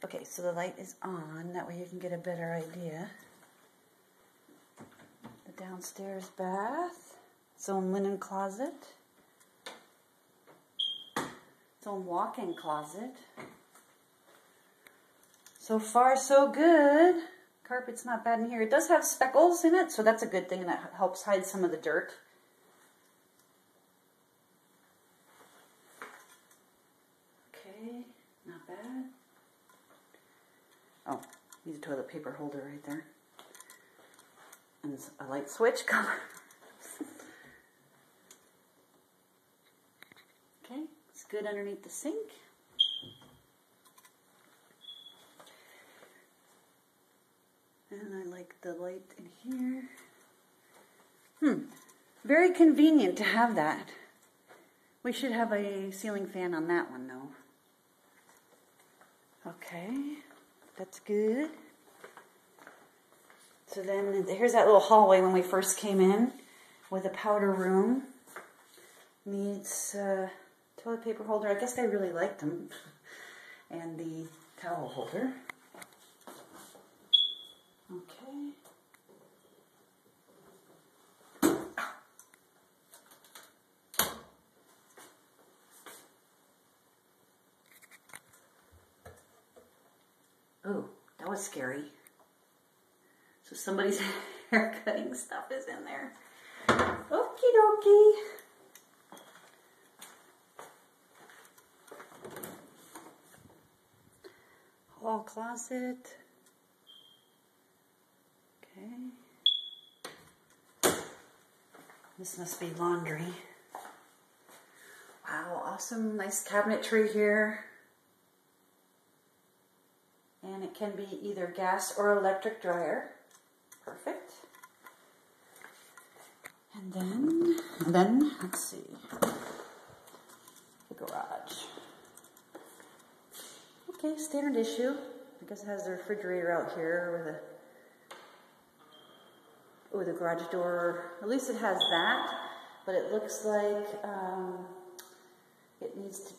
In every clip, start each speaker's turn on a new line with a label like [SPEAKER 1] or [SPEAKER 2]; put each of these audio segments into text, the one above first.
[SPEAKER 1] Okay, so the light is on. That way you can get a better idea. The downstairs bath. Its own linen closet. Its own walk-in closet. So far, so good. Carpet's not bad in here. It does have speckles in it, so that's a good thing, and that helps hide some of the dirt. Okay, not bad. Oh, needs a toilet paper holder right there. And a light switch cover. Okay, it's good underneath the sink. And I like the light in here. Very convenient to have that. We should have a ceiling fan on that one, though. Okay, that's good. So then here's that little hallway when we first came in with a powder room. Needs toilet paper holder. I guess I really liked them. And the towel holder. Okay. Oh, that was scary. So somebody's hair cutting stuff is in there. Okie dokie. Hall closet. Okay. This must be laundry. Wow, awesome. Nice cabinetry here. And it can be either gas or electric dryer. Perfect. And then let's see. The garage. Okay, standard issue. I guess it has the refrigerator out here with a garage door. At least it has that, but it looks like it needs to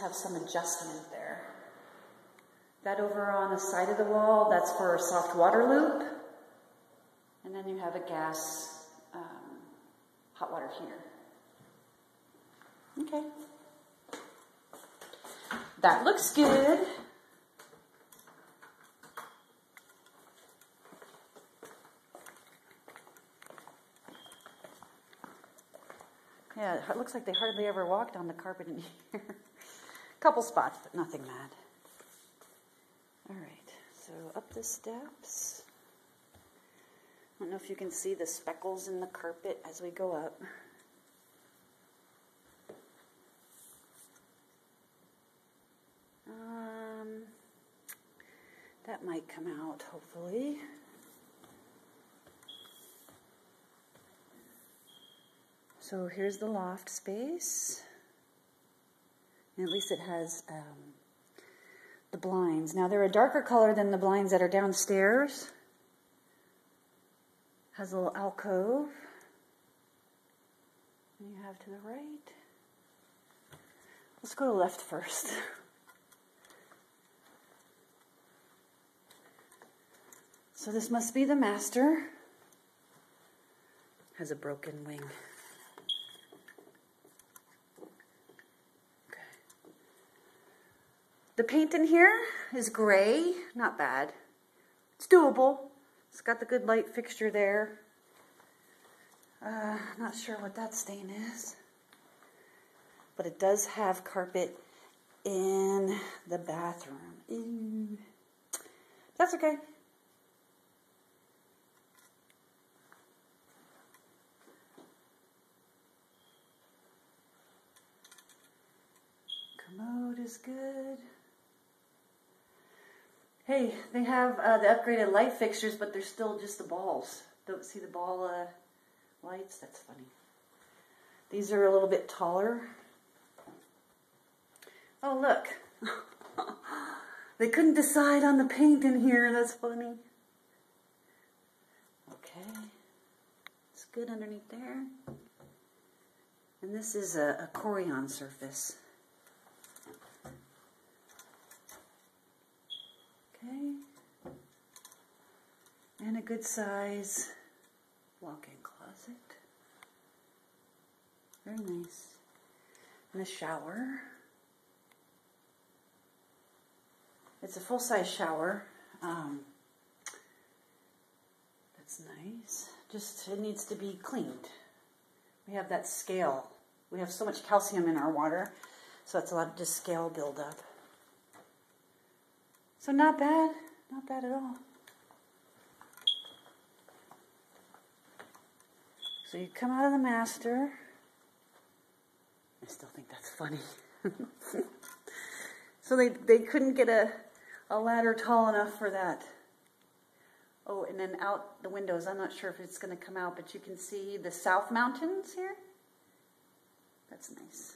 [SPEAKER 1] have some adjustment there. That over on the side of the wall, that's for a soft water loop. And then you have a gas hot water heater. Okay. That looks good. Yeah, it looks like they hardly ever walked on the carpet in here. Couple spots, but nothing bad. All right, so up the steps. I don't know if you can see the speckles in the carpet as we go up. That might come out, hopefully. So here's the loft space. And at least it has the blinds. Now they're a darker color than the blinds that are downstairs. Has a little alcove. And you have to the right. Let's go to left first. So this must be the master. Has a broken wing. Okay. The paint in here is gray, not bad. It's doable. It's got the good light fixture there. Not sure what that stain is. But it does have carpet in the bathroom. Ew. That's okay. Commode is good. Hey, they have the upgraded light fixtures, but they're still just the balls. Don't see the ball lights? That's funny. These are a little bit taller. Oh, look. They couldn't decide on the paint in here. That's funny. Okay. It's good underneath there. And this is a Corian surface. Okay. And a good size walk-in closet. Very nice. And a shower. It's a full-size shower. That's nice. Just, it needs to be cleaned. We have that scale. We have so much calcium in our water, so it's a lot of just scale buildup. So not bad. Not bad at all. So you come out of the master. I still think that's funny. So they couldn't get a ladder tall enough for that. Oh, and then out the windows, I'm not sure if it's going to come out, but you can see the South Mountains here. That's nice.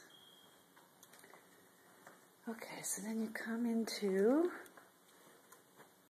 [SPEAKER 1] Okay, so then you come into